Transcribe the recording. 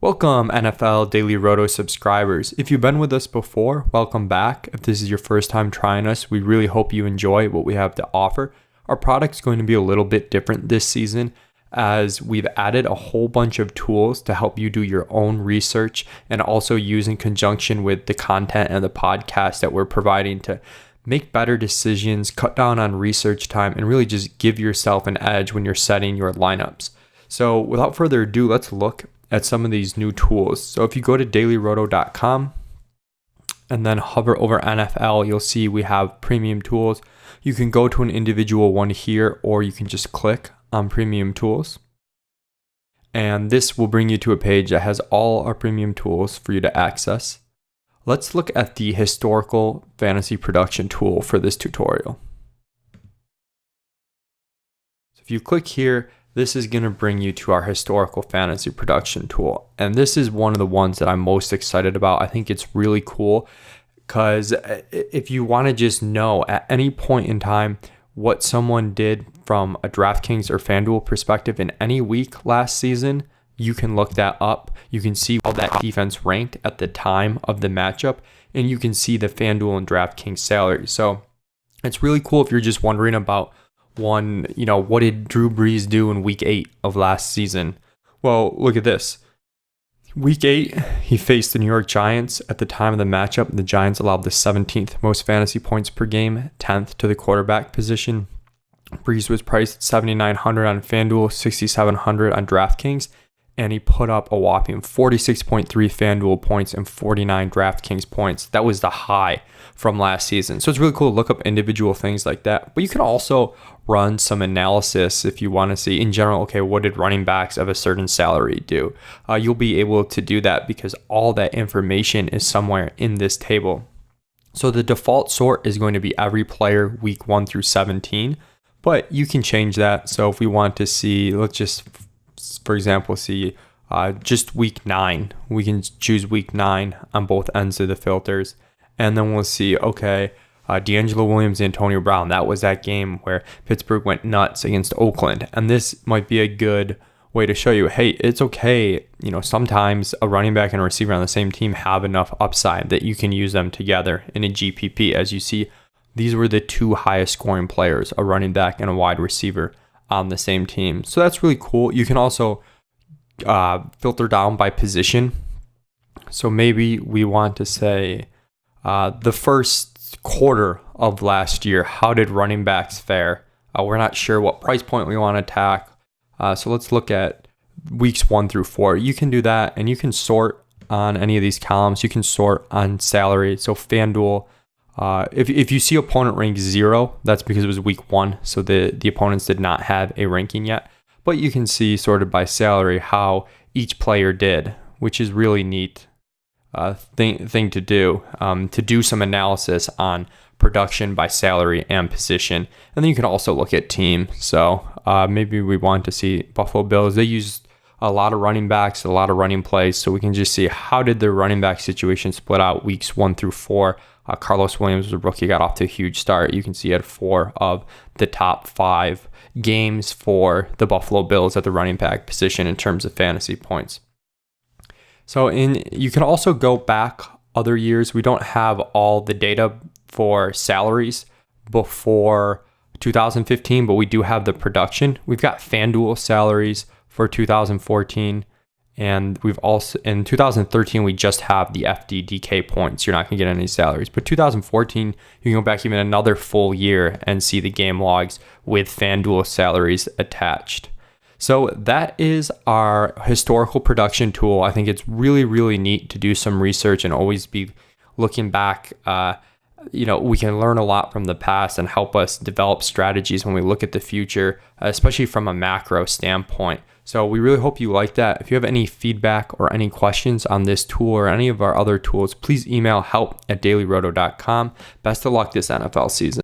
Welcome NFL DailyRoto subscribers. If you've been with us before, welcome back. If this is your first time trying us, we really hope you enjoy what we have to offer. Our product's going to be a little bit different this season as we've added a whole bunch of tools to help you do your own research and also use in conjunction with the content and the podcast that we're providing to make better decisions, cut down on research time, and really just give yourself an edge when you're setting your lineups. So without further ado, let's look at some of these new tools. So if you go to DailyRoto.com and then hover over NFL, you'll see we have premium tools. You can go to an individual one here, or you can just click on premium tools. And this will bring you to a page that has all our premium tools for you to access. Let's look at the historical fantasy production tool for this tutorial. So if you click here, this is going to bring you to our historical fantasy production tool. And this is one of the ones that I'm most excited about. I think it's really cool because if you want to just know at any point in time what someone did from a DraftKings or FanDuel perspective in any week last season, you can look that up. You can see how that defense ranked at the time of the matchup, and you can see the FanDuel and DraftKings salary. So it's really cool if you're just wondering about what did Drew Brees do in week 8 of last season? Well, look at this. Week 8, he faced the New York Giants. At the time of the matchup, the Giants allowed the 17th most fantasy points per game, 10th to the quarterback position. Brees was priced at $7,900 on FanDuel, $6,700 on DraftKings, and he put up a whopping 46.3 FanDuel points and 49 DraftKings points. That was the high from last season. So it's really cool to look up individual things like that. But you can also run some analysis if you want to see in general, okay, what did running backs of a certain salary do? You'll be able to do that because all that information is somewhere in this table. So the default sort is going to be every player week 1 through 17, but you can change that. So if we want to see, let's just, for example, see just week 9, we can choose week 9 on both ends of the filters. And then we'll see, okay, D'Angelo Williams, Antonio Brown. That was that game where Pittsburgh went nuts against Oakland. And this might be a good way to show you, hey, it's okay. Sometimes a running back and a receiver on the same team have enough upside that you can use them together in a GPP. As you see, these were the 2 highest scoring players, a running back and a wide receiver on the same team. So that's really cool. You can also filter down by position. So maybe we want to say the first quarter of last year, how did running backs fare? We're not sure what price point we want to attack. So let's look at weeks 1 through 4. You can do that, and you can sort on any of these columns. You can sort on salary. So FanDuel, if you see opponent rank 0, that's because it was week 1. So the opponents did not have a ranking yet. But you can see sorted by salary how each player did, which is really neat. Thing to do some analysis on production by salary and position. And then you can also look at team. So maybe we want to see Buffalo Bills. They used a lot of running backs, a lot of running plays. So we can just see how did their running back situation split out weeks 1 through 4. Carlos Williams was a rookie, got off to a huge start. You can see he had 4 of the top 5 games for the Buffalo Bills at the running back position in terms of fantasy points. So you can also go back other years. We don't have all the data for salaries before 2015, but we do have the production. We've got FanDuel salaries for 2014, and we've also, in 2013, we just have the FDDK points. You're not going to get any salaries. But 2014, you can go back even another full year and see the game logs with FanDuel salaries attached. So that is our historical production tool. I think it's really, really neat to do some research and always be looking back. We can learn a lot from the past and help us develop strategies when we look at the future, especially from a macro standpoint. So we really hope you like that. If you have any feedback or any questions on this tool or any of our other tools, please email help@dailyroto.com. Best of luck this NFL season.